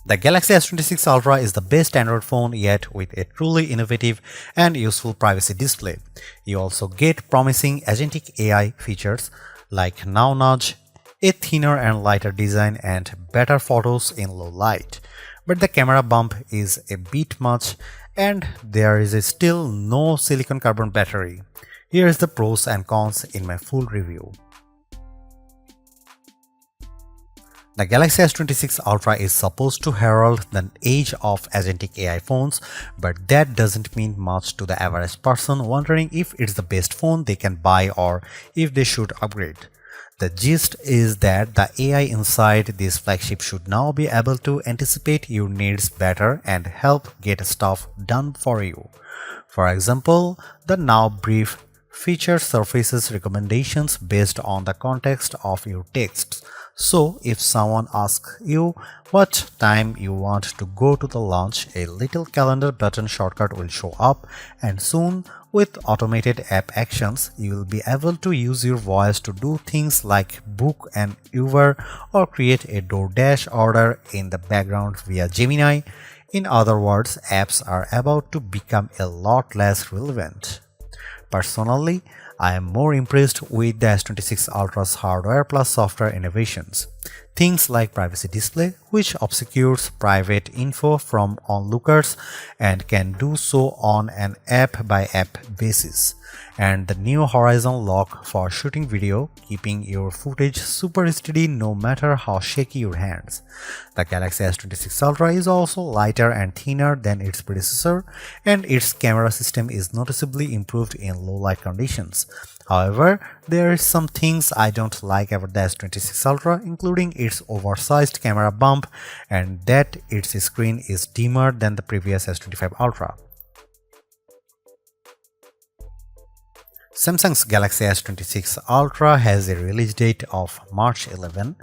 The Galaxy S26 Ultra is the best Android phone yet, with a truly innovative and useful privacy display. You also get promising agentic AI features like Now Nudge, a thinner and lighter design, and better photos in low light. But the camera bump is a bit much, and there is still no silicon carbon battery. Here is the pros and cons in my full review. The Galaxy S26 Ultra is supposed to herald the age of agentic AI phones, but that doesn't mean much to the average person wondering if it's the best phone they can buy or if they should upgrade. The gist is that the AI inside this flagship should now be able to anticipate your needs better and help get stuff done for you. For example, the Now Brief feature surfaces recommendations based on the context of your texts. So, if someone asks you what time you want to go to the lunch, a little calendar button shortcut will show up, and soon, with automated app actions, you will be able to use your voice to do things like book an Uber or create a DoorDash order in the background via Gemini. In other words, apps are about to become a lot less relevant. Personally, I am more impressed with the S26 Ultra's hardware plus software innovations. Things like privacy display, which obscures private info from onlookers and can do so on an app-by-app basis, and the new horizon lock for shooting video, keeping your footage super steady no matter how shaky your hands. The Galaxy S26 Ultra is also lighter and thinner than its predecessor, and its camera system is noticeably improved in low light conditions. However, there are some things I don't like about the S26 Ultra, including its oversized camera bump and that its screen is dimmer than the previous S25 Ultra. Samsung's Galaxy S26 Ultra has a release date of March 11.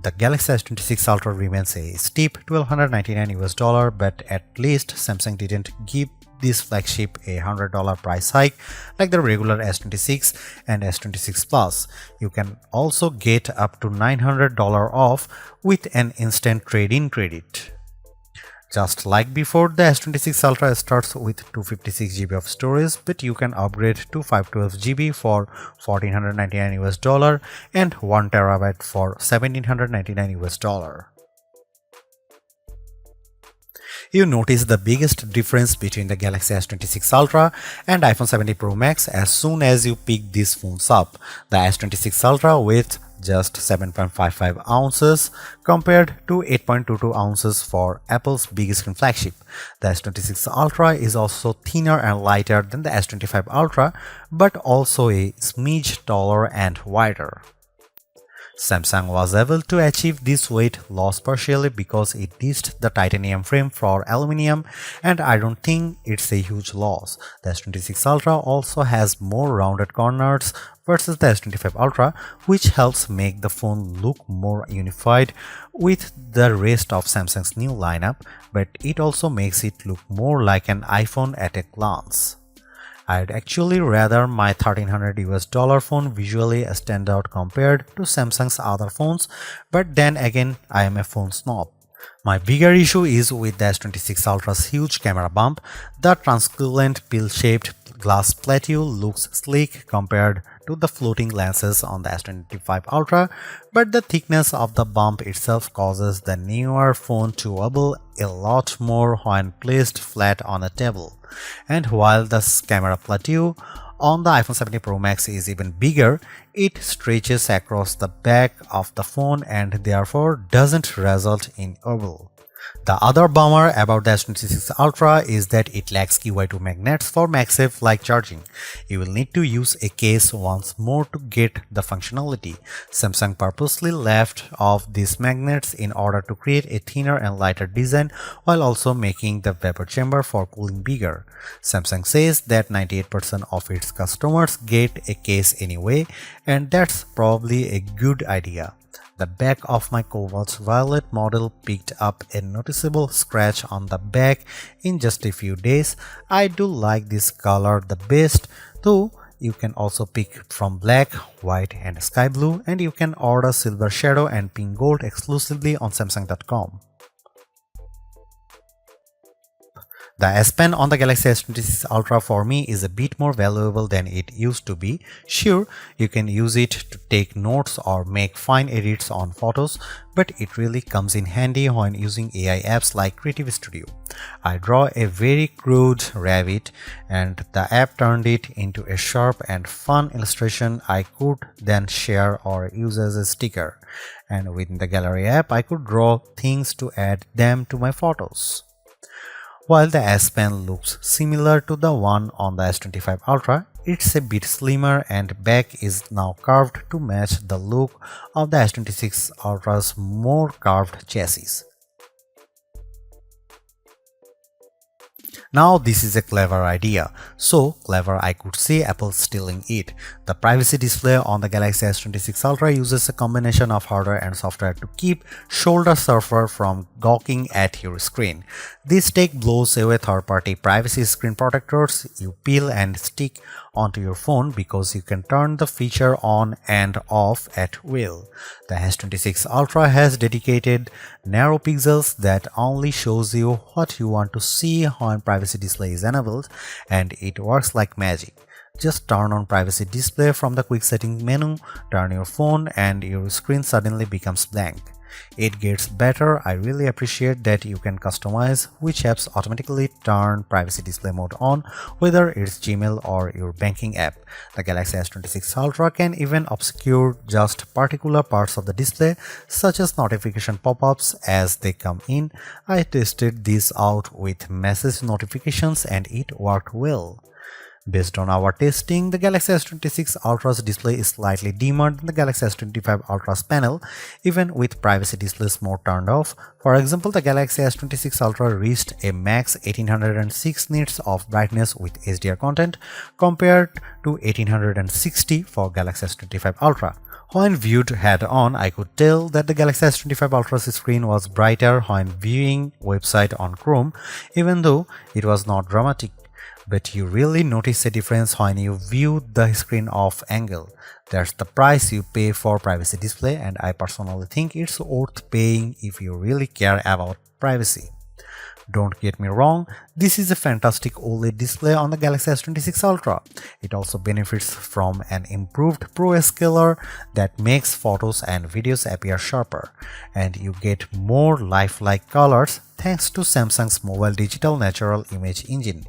The Galaxy S26 Ultra remains a steep $1,299, but at least Samsung didn't give this flagship a $100 price hike like the regular S26 and S26 Plus. You can also get up to $900 off with an instant trade-in credit. Just like before, the S26 Ultra starts with 256 GB of storage, but you can upgrade to 512 GB for $1,499 and 1 TB for $1,799. You notice the biggest difference between the Galaxy S26 Ultra and iPhone 17 Pro Max as soon as you pick these phones up. The S26 Ultra with just 7.55 ounces compared to 8.22 ounces for Apple's big screen flagship. The S26 Ultra is also thinner and lighter than the S25 Ultra, but also a smidge taller and wider. Samsung was able to achieve this weight loss partially because it ditched the titanium frame for aluminum, and I don't think it's a huge loss. The S26 Ultra also has more rounded corners versus the S25 Ultra, which helps make the phone look more unified with the rest of Samsung's new lineup, but it also makes it look more like an iPhone at a glance. I'd actually rather my $1,300 phone visually stand out compared to Samsung's other phones, but then again, I am a phone snob. My bigger issue is with the S26 Ultra's huge camera bump. The translucent pill-shaped glass plateau looks sleek compared to the floating lenses on the S25 Ultra, but the thickness of the bump itself causes the newer phone to wobble a lot more when placed flat on a table. And while the camera plateau on the iPhone 17 Pro Max is even bigger, it stretches across the back of the phone and therefore doesn't result in wobble. The other bummer about the S26 Ultra is that it lacks QI2 magnets for MagSafe-like charging. You will need to use a case once more to get the functionality. Samsung purposely left off these magnets in order to create a thinner and lighter design while also making the vapor chamber for cooling bigger. Samsung says that 98% of its customers get a case anyway, and that's probably a good idea. The back of my Cobalt Violet model picked up a noticeable scratch on the back in just a few days. I do like this color the best, though you can also pick from black, white and sky blue, and you can order silver shadow and pink gold exclusively on Samsung.com. The S Pen on the Galaxy S26 Ultra for me is a bit more valuable than it used to be. Sure, you can use it to take notes or make fine edits on photos, but it really comes in handy when using AI apps like Creative Studio. I draw a very crude rabbit and the app turned it into a sharp and fun illustration I could then share or use as a sticker. And within the Gallery app, I could draw things to add them to my photos. While the S Pen looks similar to the one on the S25 Ultra, it's a bit slimmer and back is now curved to match the look of the S26 Ultra's more curved chassis. Now this is a clever idea, so clever I could say Apple stealing it. The privacy display on the Galaxy S26 Ultra uses a combination of hardware and software to keep shoulder surfer from gawking at your screen. This tech blows away third-party privacy screen protectors you peel and stick onto your phone because you can turn the feature on and off at will. The S26 Ultra has dedicated narrow pixels that only shows you what you want to see when privacy display is enabled, and it works like magic. Just turn on privacy display from the quick settings menu, turn your phone and your screen suddenly becomes blank. It gets better. I really appreciate that you can customize which apps automatically turn privacy display mode on, whether it's Gmail or your banking app. The Galaxy S26 Ultra can even obscure just particular parts of the display, such as notification pop-ups as they come in. I tested this out with message notifications and it worked well. Based on our testing, the Galaxy S26 Ultra's display is slightly dimmer than the Galaxy S25 Ultra's panel, even with privacy displays mode turned off. For example, the Galaxy S26 Ultra reached a max 1806 nits of brightness with HDR content compared to 1860 for Galaxy S25 Ultra. When viewed head-on, I could tell that the Galaxy S25 Ultra's screen was brighter when viewing website on Chrome, even though it was not dramatic. But you really notice a difference when you view the screen off angle. That's the price you pay for privacy display, and I personally think it's worth paying if you really care about privacy. Don't get me wrong, this is a fantastic OLED display on the Galaxy S26 Ultra. It also benefits from an improved Pro Scaler that makes photos and videos appear sharper, and you get more lifelike colors thanks to Samsung's mobile digital natural image engine.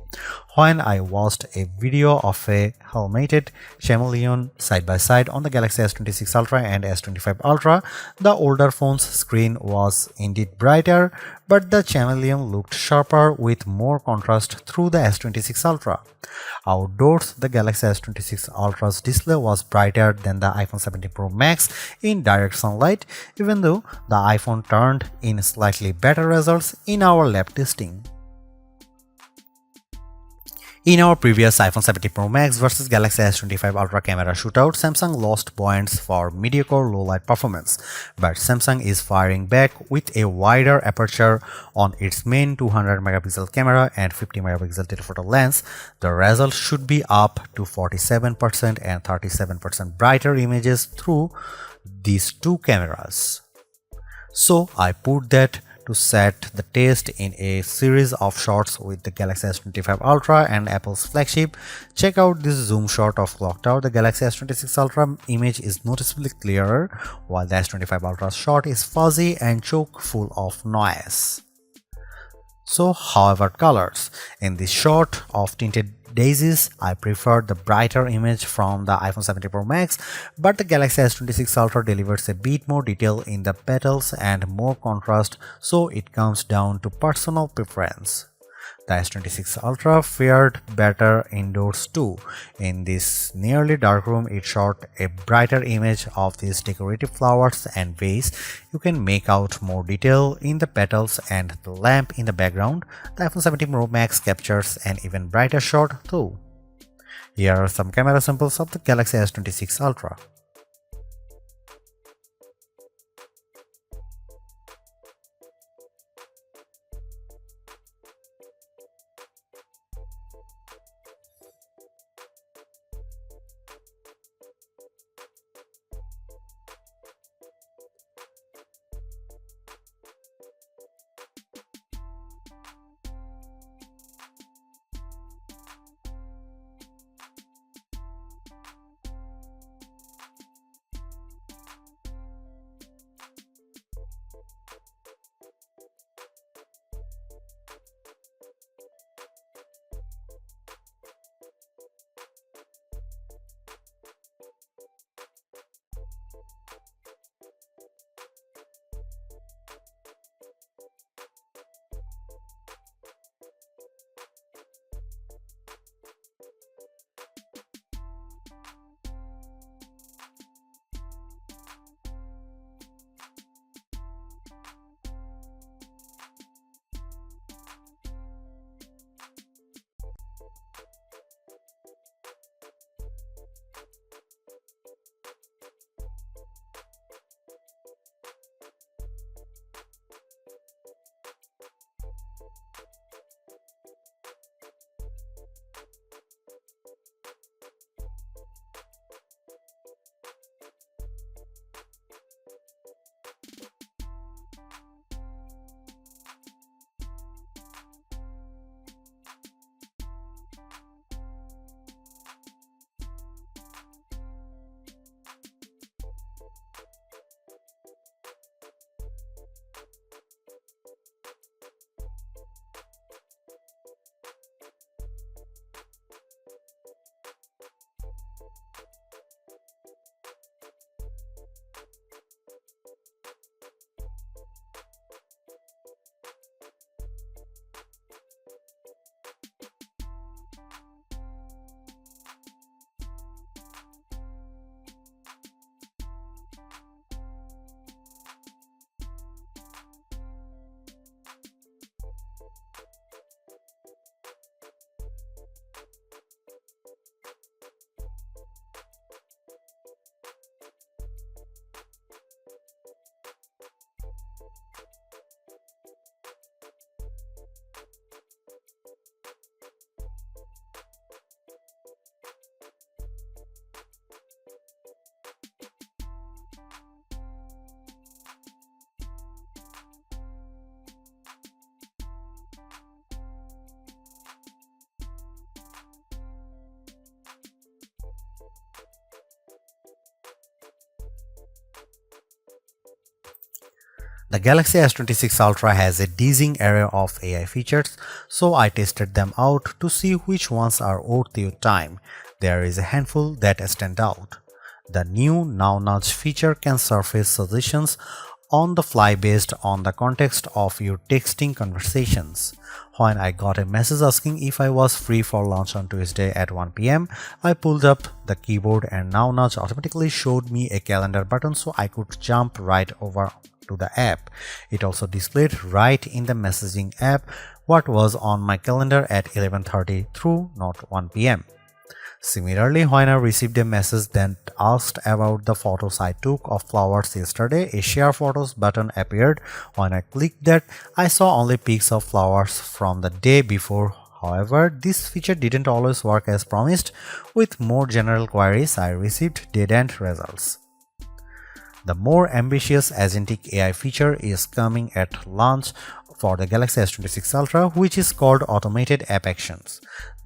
When I watched a video of a helmeted chameleon side by side on the Galaxy S26 Ultra and S25 Ultra, the older phone's screen was indeed brighter, but the chameleon looked sharper with more contrast through the S26 Ultra. Outdoors, the Galaxy S26 Ultra's display was brighter than the iPhone 17 Pro Max in direct sunlight, even though the iPhone turned in slightly better results in our lab testing. In our previous iPhone 17 Pro Max vs Galaxy S25 Ultra camera shootout, Samsung lost points for mediocre low-light performance, but Samsung is firing back with a wider aperture on its main 200-megapixel camera and 50-megapixel telephoto lens. The result should be up to 47% and 37% brighter images through these two cameras. So I put that to set the test in a series of shots with the Galaxy S25 Ultra and Apple's flagship. Check out this zoom shot of Clock Tower. The Galaxy S26 Ultra image is noticeably clearer, while the S25 Ultra shot is fuzzy and chock full of noise. So, how about colors? In this shot of tinted daisies, I prefer the brighter image from the iPhone 17 Pro Max, but the Galaxy S26 Ultra delivers a bit more detail in the petals and more contrast, so it comes down to personal preference. The S26 Ultra fared better indoors too. In this nearly dark room, it shot a brighter image of these decorative flowers and vase. You can make out more detail in the petals and the lamp in the background. The iPhone 17 Pro Max captures an even brighter shot too. Here are some camera samples of the Galaxy S26 Ultra. The Galaxy S26 Ultra has a dizzying array of AI features, so I tested them out to see which ones are worth your time. There is a handful that stand out. The new Now Nudge feature can surface suggestions on the fly based on the context of your texting conversations. When I got a message asking if I was free for lunch on Tuesday at 1 p.m., I pulled up the keyboard and Now Nudge automatically showed me a calendar button so I could jump right over to the app. It also displayed right in the messaging app what was on my calendar at 11:30 through not 1 p.m. Similarly, when I received a message that asked about the photos I took of flowers yesterday, a share photos button appeared. When I clicked that, I saw only pics of flowers from the day before. However, this feature didn't always work as promised. With more general queries, I received dead-end results. The more ambitious agentic AI feature is coming at launch for the Galaxy S26 Ultra, which is called Automated App Actions.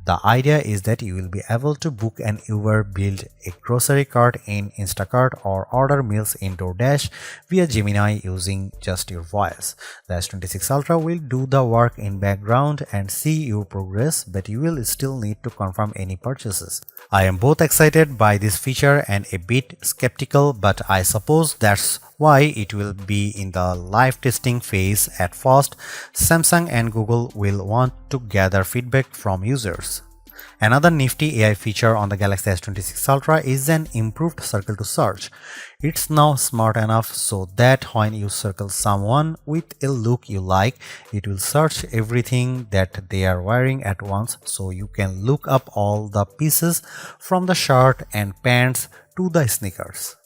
The idea is that you will be able to book an Uber, build a grocery cart in Instacart, or order meals in DoorDash via Gemini using just your voice. The S26 Ultra will do the work in background and see your progress, but you will still need to confirm any purchases. I am both excited by this feature and a bit skeptical, but I suppose that's why it will be in the live testing phase at first. Samsung and Google will want to gather feedback from users. Another nifty AI feature on the Galaxy S26 Ultra is an improved circle to search. It's now smart enough so that when you circle someone with a look you like, it will search everything that they are wearing at once, so you can look up all the pieces from the shirt and pants to the sneakers.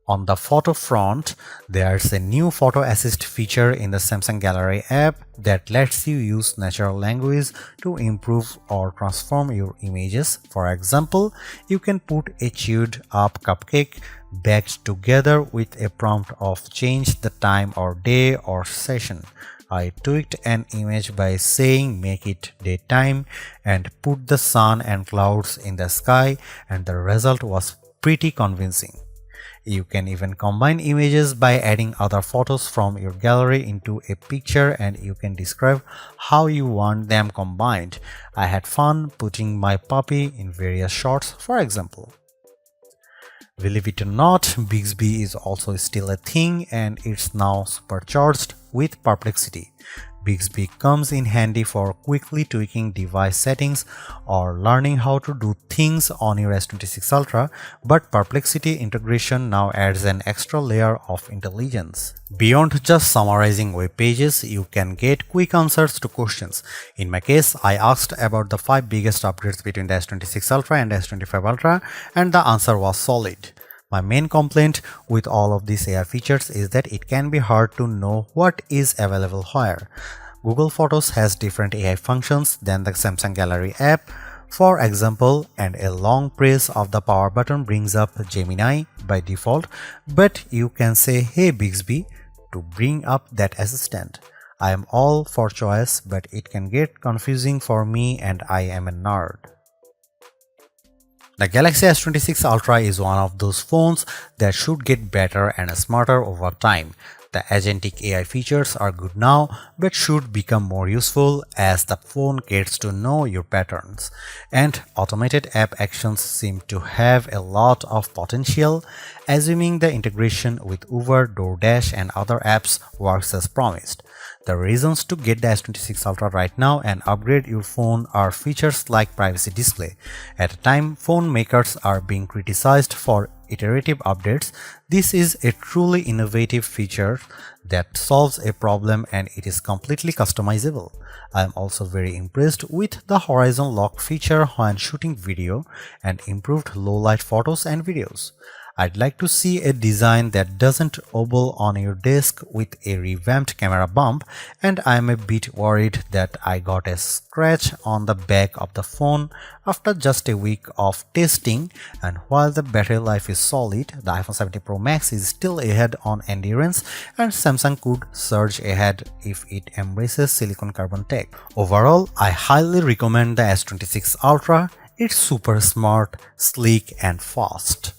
On the photo front, there's a new photo assist feature in the Samsung Gallery app that lets you use natural language to improve or transform your images. For example, you can put a chewed up cupcake baked together with a prompt of change the time or day or session. I tweaked an image by saying make it daytime and put the sun and clouds in the sky, and the result was pretty convincing. You can even combine images by adding other photos from your gallery into a picture, and you can describe how you want them combined. I had fun putting my puppy in various shots, for example. Believe it or not, Bixby is also still a thing, and it's now supercharged with Perplexity. Bixby comes in handy for quickly tweaking device settings or learning how to do things on your S26 Ultra, but Perplexity integration now adds an extra layer of intelligence. Beyond just summarizing web pages, you can get quick answers to questions. In my case, I asked about the 5 biggest upgrades between the S26 Ultra and S25 Ultra, and the answer was solid. My main complaint with all of these AI features is that it can be hard to know what is available where. Google Photos has different AI functions than the Samsung Gallery app, for example, and a long press of the power button brings up Gemini by default, but you can say "Hey Bixby" to bring up that assistant. I am all for choice, but it can get confusing for me, and I am a nerd. The Galaxy S26 Ultra is one of those phones that should get better and smarter over time. The agentic AI features are good now, but should become more useful as the phone gets to know your patterns. And automated app actions seem to have a lot of potential, assuming the integration with Uber, DoorDash, and other apps works as promised. The reasons to get the S26 Ultra right now and upgrade your phone are features like privacy display. At a time phone makers are being criticized for iterative updates, this is a truly innovative feature that solves a problem, and it is completely customizable. I am also very impressed with the horizon lock feature when shooting video and improved low light photos and videos. I'd like to see a design that doesn't wobble on your desk with a revamped camera bump, and I'm a bit worried that I got a scratch on the back of the phone after just a week of testing, and while the battery life is solid, the iPhone 17 Pro Max is still ahead on endurance, and Samsung could surge ahead if it embraces silicon carbon tech. Overall, I highly recommend the S26 Ultra. It's super smart, sleek, and fast.